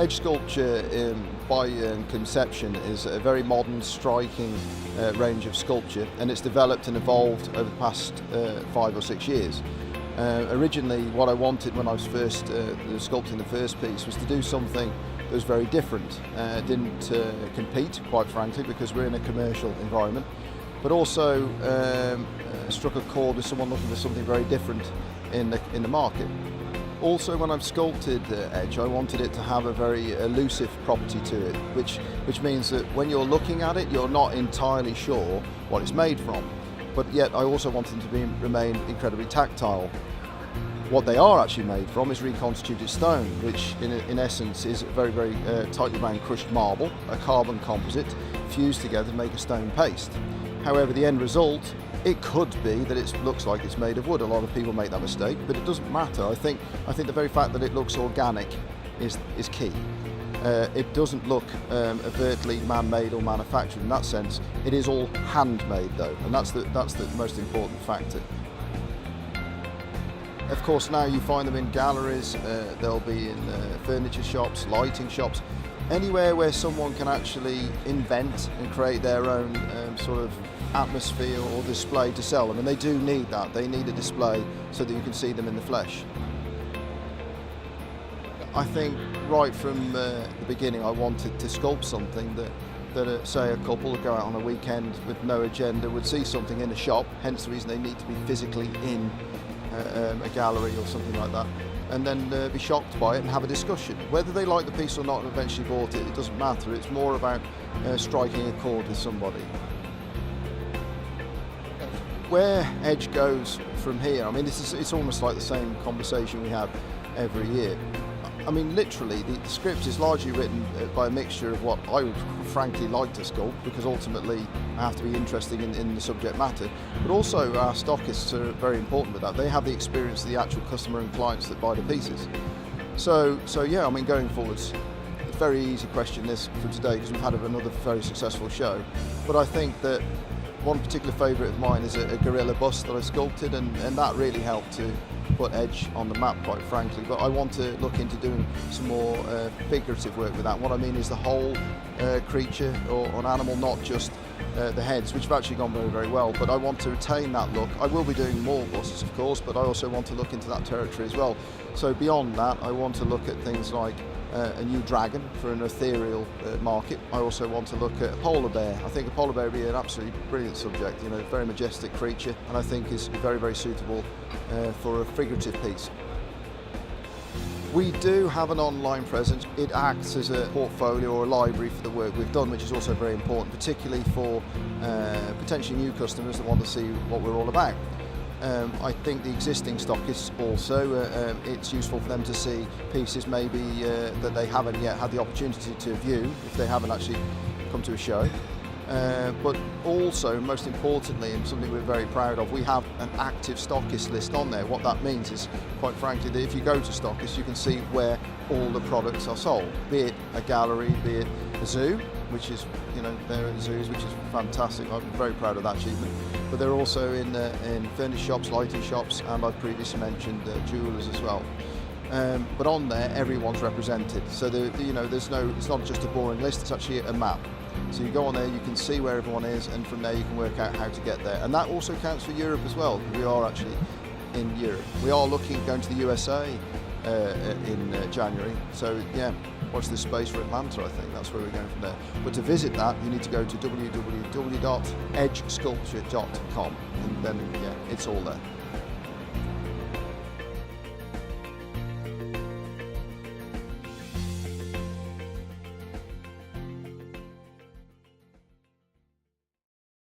Edge sculpture by conception is a very modern, striking range of sculpture, and it's developed and evolved over the past 5 or 6 years. Originally, what I wanted when I was first sculpting the first piece was to do something that was very different. Didn't compete, quite frankly, because we're in a commercial environment, but also struck a chord with someone looking for something very different in the market. Also, when I've sculpted Edge, I wanted it to have a very elusive property to it, which means that when you're looking at it, you're not entirely sure what it's made from. But yet I also wanted them to remain incredibly tactile. What they are actually made from is reconstituted stone, which in essence is very, very tightly bound crushed marble, a carbon composite, fused together to make a stone paste. However, the end result, it could be that it looks like it's made of wood. A lot of people make that mistake, but it doesn't matter. I think the very fact that it looks organic is key. It doesn't look overtly man-made or manufactured in that sense. It is all handmade though, and that's the most important factor. Of course, now you find them in galleries, they'll be in furniture shops, lighting shops, anywhere where someone can actually invent and create their own sort of atmosphere or display to sell them, and they do need that. They need a display so that you can see them in the flesh. I think right from the beginning I wanted to sculpt something that say a couple would go out on a weekend with no agenda, would see something in a shop, hence the reason they need to be physically in a gallery or something like that, and then be shocked by it and have a discussion. Whether they like the piece or not and eventually bought it, it doesn't matter. It's more about striking a chord with somebody. Where Edge goes from here, I mean, it's almost like the same conversation we have every year. I mean, literally, the script is largely written by a mixture of what I would frankly like to sculpt, because ultimately I have to be interested in the subject matter, but also our stockists are very important with that. They have the experience of the actual customer and clients that buy the pieces. So yeah, I mean, going forwards, it's a very easy question this for today, because we've had another very successful show, but I think that one particular favourite of mine is a gorilla bust that I sculpted, and that really helped to put Edge on the map, quite frankly. But I want to look into doing some more figurative work with that. What I mean is the whole creature or an animal, not just the heads, which have actually gone very, very well. But I want to retain that look. I will be doing more busts, of course, but I also want to look into that territory as well. So beyond that, I want to look at things like a new dragon for an ethereal market. I also want to look at a polar bear. I think a polar bear would be an absolutely brilliant subject, you know, very majestic creature, and I think is very, very suitable for a figurative piece. We do have an online presence. It acts as a portfolio or a library for the work we've done, which is also very important, particularly for potentially new customers that want to see what we're all about. I think the existing stockists also, it's useful for them to see pieces maybe that they haven't yet had the opportunity to view if they haven't actually come to a show. But also, most importantly, and something we're very proud of, we have an active stockist list on there. What that means is, quite frankly, that if you go to stockist, you can see where all the products are sold, be it a gallery, be it a zoo, which is, you know, they're in zoos, which is fantastic. I'm very proud of that achievement. But they're also in furniture shops, lighting shops, and I've previously mentioned jewelers as well. But on there, everyone's represented. So you know, it's not just a boring list. It's actually a map. So you go on there, you can see where everyone is, and from there you can work out how to get there. And that also counts for Europe as well. We are actually in Europe. We are going to the USA in January. So yeah, watch this space for Atlanta. I think that's where we're going from there. But to visit that, you need to go to www.edgesculpture.com, and then yeah, it's all there.